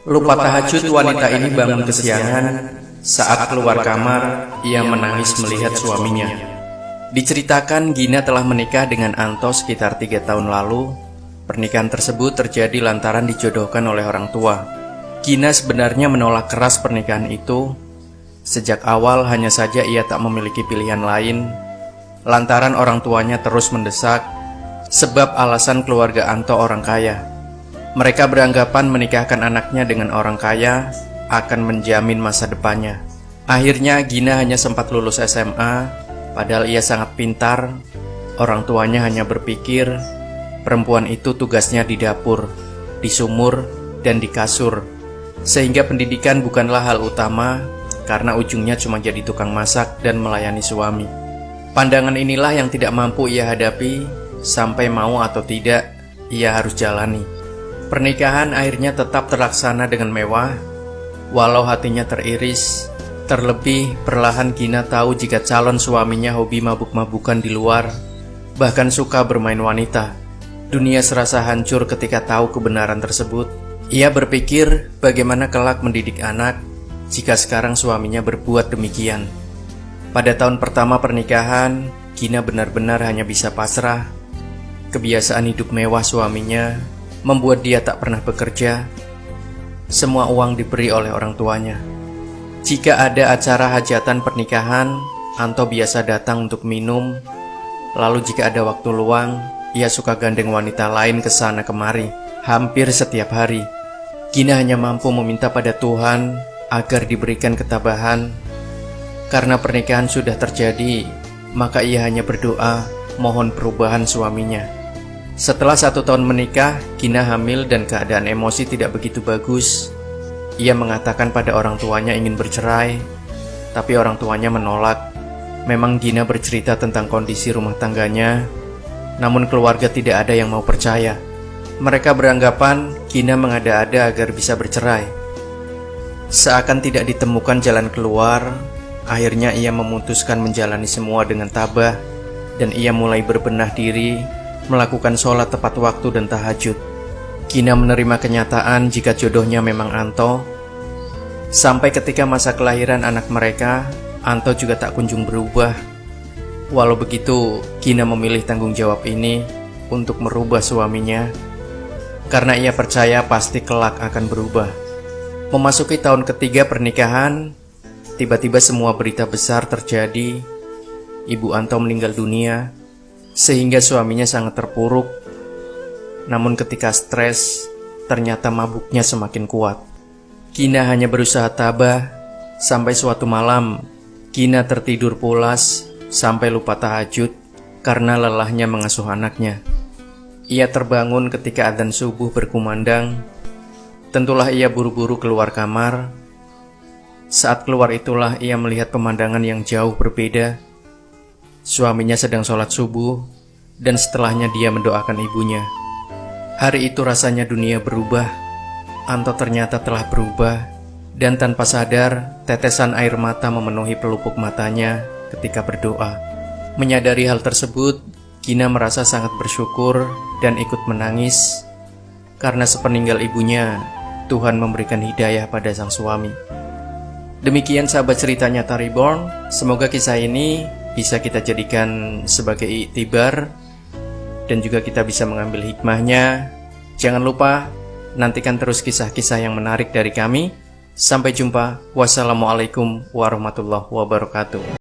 Lupa tahajud, wanita ini bangun kesiangan. Saat keluar kamar, ia menangis melihat suaminya. Diceritakan Gina telah menikah dengan Anto sekitar 3 tahun lalu. Pernikahan tersebut terjadi lantaran dijodohkan oleh orang tua. Gina sebenarnya menolak keras pernikahan itu. Sejak awal hanya saja ia tak memiliki pilihan lain, lantaran orang tuanya terus mendesak, sebab alasan keluarga Anto orang kaya. Mereka beranggapan menikahkan anaknya dengan orang kaya akan menjamin masa depannya. Akhirnya Gina hanya sempat lulus SMA, padahal ia sangat pintar. Orang tuanya hanya berpikir perempuan itu tugasnya di dapur, di sumur, dan di kasur, sehingga pendidikan bukanlah hal utama, karena ujungnya cuma jadi tukang masak dan melayani suami. Pandangan inilah yang tidak mampu ia hadapi, sampai mau atau tidak, ia harus jalani. Pernikahan akhirnya tetap terlaksana dengan mewah, walau hatinya teriris. Terlebih, perlahan Gina tahu jika calon suaminya hobi mabuk-mabukan di luar, bahkan suka bermain wanita. Dunia serasa hancur ketika tahu kebenaran tersebut. Ia berpikir bagaimana kelak mendidik anak jika sekarang suaminya berbuat demikian. Pada tahun pertama pernikahan, Gina benar-benar hanya bisa pasrah. Kebiasaan hidup mewah suaminya membuat dia tak pernah bekerja. Semua uang diberi oleh orang tuanya. Jika ada acara hajatan pernikahan, Anto biasa datang untuk minum. Lalu jika ada waktu luang, ia suka gandeng wanita lain ke sana kemari, hampir setiap hari. Gina hanya mampu meminta pada Tuhan agar diberikan ketabahan. Karena pernikahan sudah terjadi, maka ia hanya berdoa mohon perubahan suaminya. Setelah 1 tahun menikah, Gina hamil dan keadaan emosi tidak begitu bagus. Ia mengatakan pada orang tuanya ingin bercerai, tapi orang tuanya menolak. Memang Gina bercerita tentang kondisi rumah tangganya, namun keluarga tidak ada yang mau percaya. Mereka beranggapan Gina mengada-ada agar bisa bercerai. Seakan tidak ditemukan jalan keluar, akhirnya ia memutuskan menjalani semua dengan tabah, dan ia mulai berbenah diri, melakukan sholat tepat waktu dan tahajud. Gina menerima kenyataan jika jodohnya memang Anto. Sampai ketika masa kelahiran anak mereka, Anto juga tak kunjung berubah. Walau begitu, Gina memilih tanggung jawab ini untuk merubah suaminya, karena ia percaya pasti kelak akan berubah. Memasuki tahun ketiga pernikahan, tiba-tiba semua berita besar terjadi. Ibu Anto meninggal dunia, sehingga suaminya sangat terpuruk. Namun ketika stres, ternyata mabuknya semakin kuat. Gina hanya berusaha tabah, sampai suatu malam, Gina tertidur pulas, sampai lupa tahajud, karena lelahnya mengasuh anaknya. Ia terbangun ketika adzan subuh berkumandang. Tentulah ia buru-buru keluar kamar. Saat keluar itulah ia melihat pemandangan yang jauh berbeda. Suaminya sedang sholat subuh, dan setelahnya dia mendoakan ibunya. Hari itu rasanya dunia berubah. Anto ternyata telah berubah, dan tanpa sadar, tetesan air mata memenuhi pelupuk matanya ketika berdoa. Menyadari hal tersebut, Gina merasa sangat bersyukur dan ikut menangis, karena sepeninggal ibunya, Tuhan memberikan hidayah pada sang suami. Demikian sahabat cerita nyata Reborn. Semoga kisah ini bisa kita jadikan sebagai iktibar, dan juga kita bisa mengambil hikmahnya. Jangan lupa nantikan terus kisah-kisah yang menarik dari kami. Sampai jumpa. Wassalamualaikum warahmatullahi wabarakatuh.